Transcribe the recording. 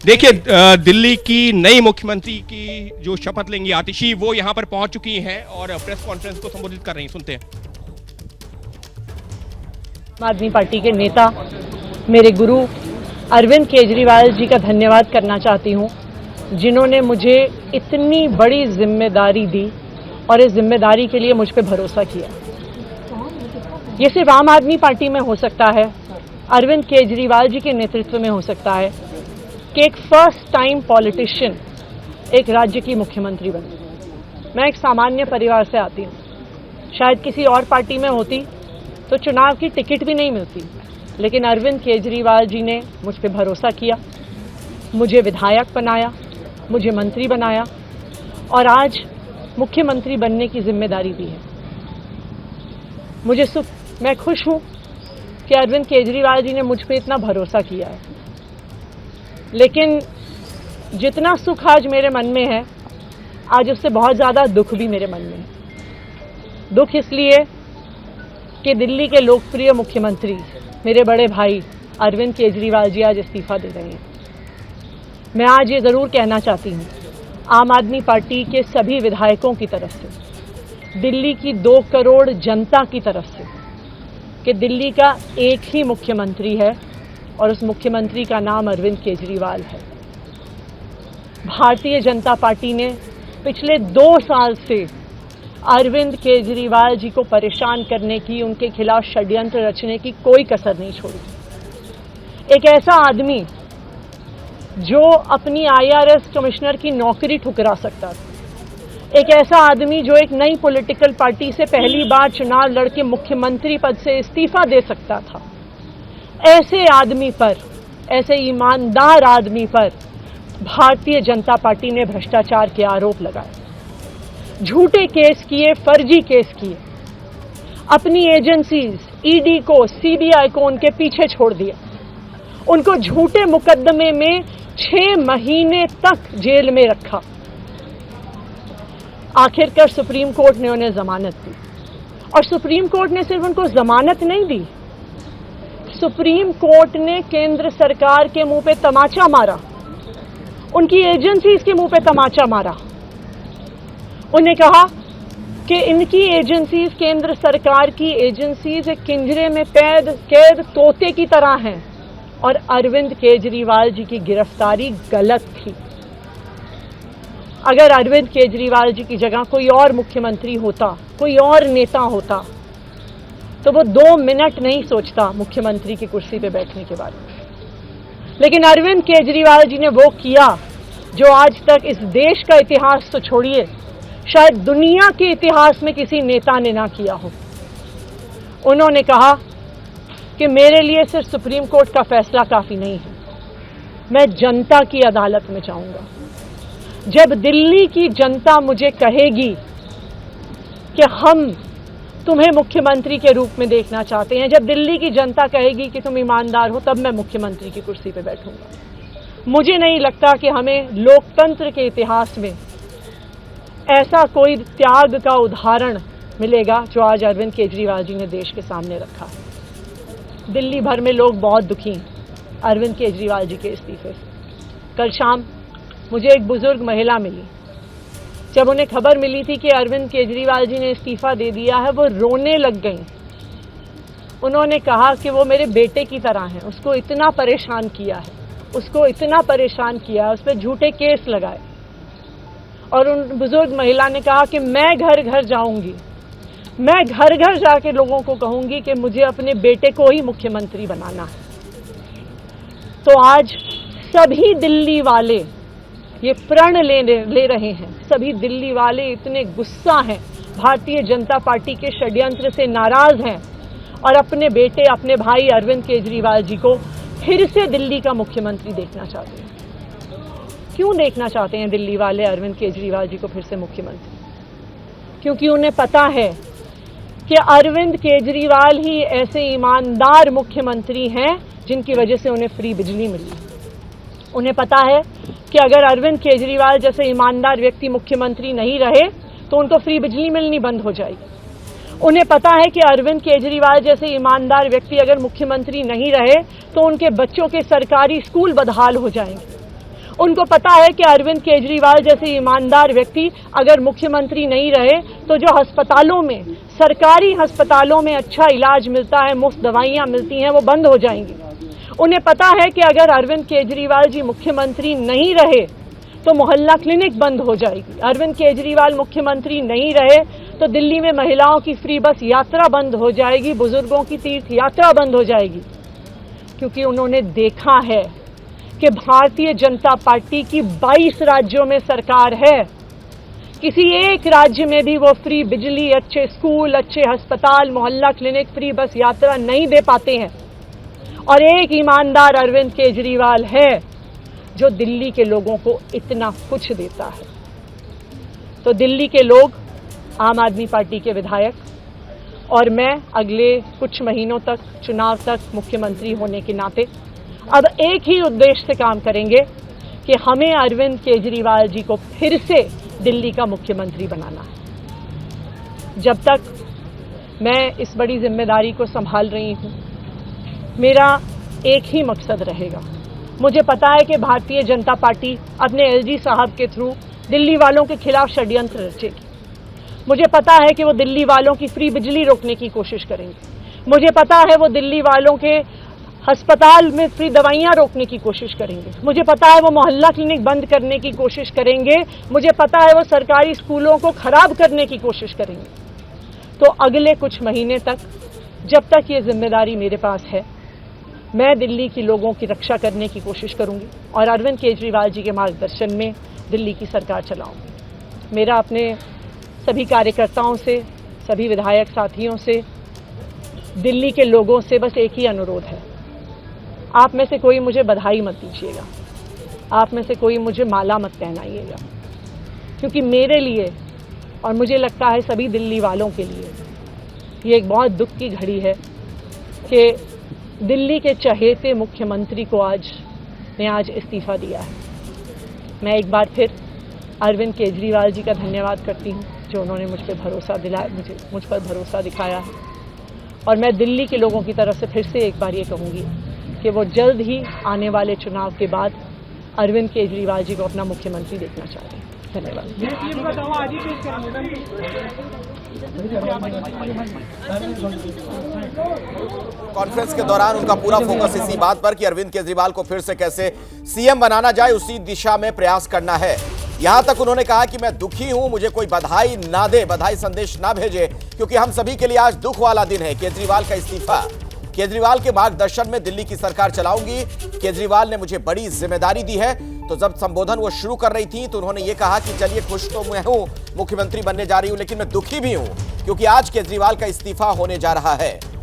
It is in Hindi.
देखिए, दिल्ली की नई मुख्यमंत्री की जो शपथ लेंगी आतिशी, वो यहां पर पहुंच चुकी हैं और प्रेस कॉन्फ्रेंस को संबोधित कर रही हैं। सुनते हैं। आम आदमी पार्टी के नेता मेरे गुरु अरविंद केजरीवाल जी का धन्यवाद करना चाहती हूं, जिन्होंने मुझे इतनी बड़ी जिम्मेदारी दी और इस जिम्मेदारी के लिए मुझ पर भरोसा किया। ये सिर्फ आम आदमी पार्टी में हो सकता है, अरविंद केजरीवाल जी के नेतृत्व में हो सकता है कि एक फर्स्ट टाइम पॉलिटिशियन एक राज्य की मुख्यमंत्री बने। मैं एक सामान्य परिवार से आती हूँ। शायद किसी और पार्टी में होती तो चुनाव की टिकट भी नहीं मिलती, लेकिन अरविंद केजरीवाल जी ने मुझ पर भरोसा किया, मुझे विधायक बनाया, मुझे मंत्री बनाया और आज मुख्यमंत्री बनने की जिम्मेदारी दी है। मैं खुश हूं कि अरविंद केजरीवाल जी ने मुझ पर इतना भरोसा किया है, लेकिन जितना सुख आज मेरे मन में है, आज उससे बहुत ज़्यादा दुख भी मेरे मन में है। दुख इसलिए कि दिल्ली के लोकप्रिय मुख्यमंत्री मेरे बड़े भाई अरविंद केजरीवाल जी आज इस्तीफा दे रहे हैं। मैं आज ये ज़रूर कहना चाहती हूँ आम आदमी पार्टी के सभी विधायकों की तरफ से, दिल्ली की 2 करोड़ जनता की तरफ से, कि दिल्ली का एक ही मुख्यमंत्री है और उस मुख्यमंत्री का नाम अरविंद केजरीवाल है। भारतीय जनता पार्टी ने पिछले 2 साल से अरविंद केजरीवाल जी को परेशान करने की, उनके खिलाफ षड्यंत्र रचने की कोई कसर नहीं छोड़ी। एक ऐसा आदमी जो अपनी IRS कमिश्नर की नौकरी ठुकरा सकता था, एक ऐसा आदमी जो एक नई पॉलिटिकल पार्टी से पहली बार चुनाव लड़के मुख्यमंत्री पद से इस्तीफा दे सकता था, ऐसे आदमी पर, ऐसे ईमानदार आदमी पर भारतीय जनता पार्टी ने भ्रष्टाचार के आरोप लगाए, झूठे केस किए, फर्जी केस किए, अपनी एजेंसीज ED को, CBI को उनके पीछे छोड़ दिया, उनको झूठे मुकदमे में 6 महीने तक जेल में रखा। आखिरकार सुप्रीम कोर्ट ने उन्हें जमानत दी और सुप्रीम कोर्ट ने सिर्फ उनको जमानत नहीं दी, सुप्रीम कोर्ट ने केंद्र सरकार के मुंह पे तमाचा मारा, उनकी एजेंसीज के मुंह पे तमाचा मारा। उन्हें कहा कि इनकी एजेंसीज, केंद्र सरकार की एजेंसीज एक पिंजरे में कैद तोते की तरह हैं और अरविंद केजरीवाल जी की गिरफ्तारी गलत थी। अगर अरविंद केजरीवाल जी की जगह कोई और मुख्यमंत्री होता, कोई और नेता होता, तो वो 2 मिनट नहीं सोचता मुख्यमंत्री की कुर्सी पे बैठने के बारे में। लेकिन अरविंद केजरीवाल जी ने वो किया जो आज तक इस देश का इतिहास तो छोड़िए, शायद दुनिया के इतिहास में किसी नेता ने ना किया हो। उन्होंने कहा कि मेरे लिए सिर्फ सुप्रीम कोर्ट का फैसला काफी नहीं है, मैं जनता की अदालत में जाऊंगा। जब दिल्ली की जनता मुझे कहेगी कि हम तुम्हें मुख्यमंत्री के रूप में देखना चाहते हैं, जब दिल्ली की जनता कहेगी कि तुम ईमानदार हो, तब मैं मुख्यमंत्री की कुर्सी पे बैठूंगा। मुझे नहीं लगता कि हमें लोकतंत्र के इतिहास में ऐसा कोई त्याग का उदाहरण मिलेगा जो आज अरविंद केजरीवाल जी ने देश के सामने रखा है। दिल्ली भर में लोग बहुत दुखी हैं अरविंद केजरीवाल जी के इस्तीफे से। कल शाम मुझे एक बुजुर्ग महिला मिली, जब उन्हें खबर मिली थी कि अरविंद केजरीवाल जी ने इस्तीफा दे दिया है, वो रोने लग गई। उन्होंने कहा कि वो मेरे बेटे की तरह हैं, उसको इतना परेशान किया है, उसको इतना परेशान किया है, उस पर झूठे केस लगाए। और उन बुजुर्ग महिला ने कहा कि मैं घर घर जाऊंगी, मैं घर घर जाके लोगों को कहूंगी कि मुझे अपने बेटे को ही मुख्यमंत्री बनाना है। तो आज सभी दिल्ली वाले ये प्रण ले रहे हैं, सभी दिल्ली वाले इतने गुस्सा हैं, भारतीय जनता पार्टी के षड्यंत्र से नाराज हैं और अपने बेटे, अपने भाई अरविंद केजरीवाल जी को फिर से दिल्ली का मुख्यमंत्री देखना चाहते हैं। क्यों देखना चाहते हैं दिल्ली वाले अरविंद केजरीवाल जी को फिर से मुख्यमंत्री? क्योंकि उन्हें पता है कि अरविंद केजरीवाल ही ऐसे ईमानदार मुख्यमंत्री हैं जिनकी वजह से उन्हें फ्री बिजली मिली। उन्हें पता है कि अगर अरविंद केजरीवाल जैसे ईमानदार व्यक्ति मुख्यमंत्री नहीं रहे तो उनको फ्री बिजली मिलनी बंद हो जाएगी। उन्हें पता है कि अरविंद केजरीवाल जैसे ईमानदार व्यक्ति अगर मुख्यमंत्री नहीं रहे तो उनके बच्चों के सरकारी स्कूल बदहाल हो जाएंगे। उनको पता है कि अरविंद केजरीवाल जैसे ईमानदार व्यक्ति अगर मुख्यमंत्री नहीं रहे तो जो अस्पतालों में, सरकारी अस्पतालों में अच्छा इलाज मिलता है, मुफ्त दवाइयां मिलती हैं, वो बंद हो जाएंगी। उन्हें पता है कि अगर अरविंद केजरीवाल जी मुख्यमंत्री नहीं रहे तो मोहल्ला क्लिनिक बंद हो जाएगी। अरविंद केजरीवाल मुख्यमंत्री नहीं रहे तो दिल्ली में महिलाओं की फ्री बस यात्रा बंद हो जाएगी, बुजुर्गों की तीर्थ यात्रा बंद हो जाएगी। क्योंकि उन्होंने देखा है कि भारतीय जनता पार्टी की 22 राज्यों में सरकार है, किसी एक राज्य में भी वो फ्री बिजली, अच्छे स्कूल, अच्छे अस्पताल, मोहल्ला क्लिनिक, फ्री बस यात्रा नहीं दे पाते हैं। और एक ईमानदार अरविंद केजरीवाल है जो दिल्ली के लोगों को इतना कुछ देता है। तो दिल्ली के लोग, आम आदमी पार्टी के विधायक और मैं अगले कुछ महीनों तक, चुनाव तक मुख्यमंत्री होने के नाते अब एक ही उद्देश्य से काम करेंगे कि हमें अरविंद केजरीवाल जी को फिर से दिल्ली का मुख्यमंत्री बनाना है। जब तक मैं इस बड़ी जिम्मेदारी को संभाल रही हूं, मेरा एक ही मकसद रहेगा। मुझे पता है कि भारतीय जनता पार्टी अपने एलजी साहब के थ्रू दिल्ली वालों के खिलाफ षड्यंत्र रचेगी। मुझे पता है कि वो दिल्ली वालों की फ्री बिजली रोकने की कोशिश करेंगे। मुझे पता है वो दिल्ली वालों के अस्पताल में फ्री दवाइयां रोकने की कोशिश करेंगे। मुझे पता है वो मोहल्ला क्लिनिक बंद करने की कोशिश करेंगे। मुझे पता है वो सरकारी स्कूलों को खराब करने की कोशिश करेंगे। तो अगले कुछ महीने तक, जब तक ये जिम्मेदारी मेरे पास है, मैं दिल्ली के लोगों की रक्षा करने की कोशिश करूंगी और अरविंद केजरीवाल जी के मार्गदर्शन में दिल्ली की सरकार चलाऊंगी। मेरा अपने सभी कार्यकर्ताओं से, सभी विधायक साथियों से, दिल्ली के लोगों से बस एक ही अनुरोध है, आप में से कोई मुझे बधाई मत दीजिएगा, आप में से कोई मुझे माला मत पहनाइएगा, क्योंकि मेरे लिए और मुझे लगता है सभी दिल्ली वालों के लिए ये एक बहुत दुख की घड़ी है कि दिल्ली के चहेते मुख्यमंत्री को आज इस्तीफा दिया है। मैं एक बार फिर अरविंद केजरीवाल जी का धन्यवाद करती हूँ जो उन्होंने मुझ पर भरोसा दिखाया है। और मैं दिल्ली के लोगों की तरफ से फिर से एक बार ये कहूँगी कि वो जल्द ही आने वाले चुनाव के बाद अरविंद केजरीवाल जी को अपना मुख्यमंत्री देखना चाहते हैं। धन्यवाद। कॉन्फ्रेंस के दौरान उनका पूरा फोकस इसी बात पर कि अरविंद केजरीवाल को फिर से कैसे सीएम बनाना जाए, उसी दिशा में प्रयास करना है। यहां तक उन्होंने कहा कि मैं दुखी हूं, मुझे कोई बधाई ना दे, बधाई संदेश ना भेजे, क्योंकि हम सभी के लिए आज दुख वाला दिन है। केजरीवाल का इस्तीफा, केजरीवाल के मार्गदर्शन में दिल्ली की सरकार चलाऊंगी। केजरीवाल ने मुझे बड़ी जिम्मेदारी दी है। तो जब संबोधन वो शुरू कर रही थी तो उन्होंने ये कहा कि चलिए, खुश तो मैं हूं, मुख्यमंत्री बनने जा रही हूं, लेकिन मैं दुखी भी हूं क्योंकि आज केजरीवाल का इस्तीफा होने जा रहा है।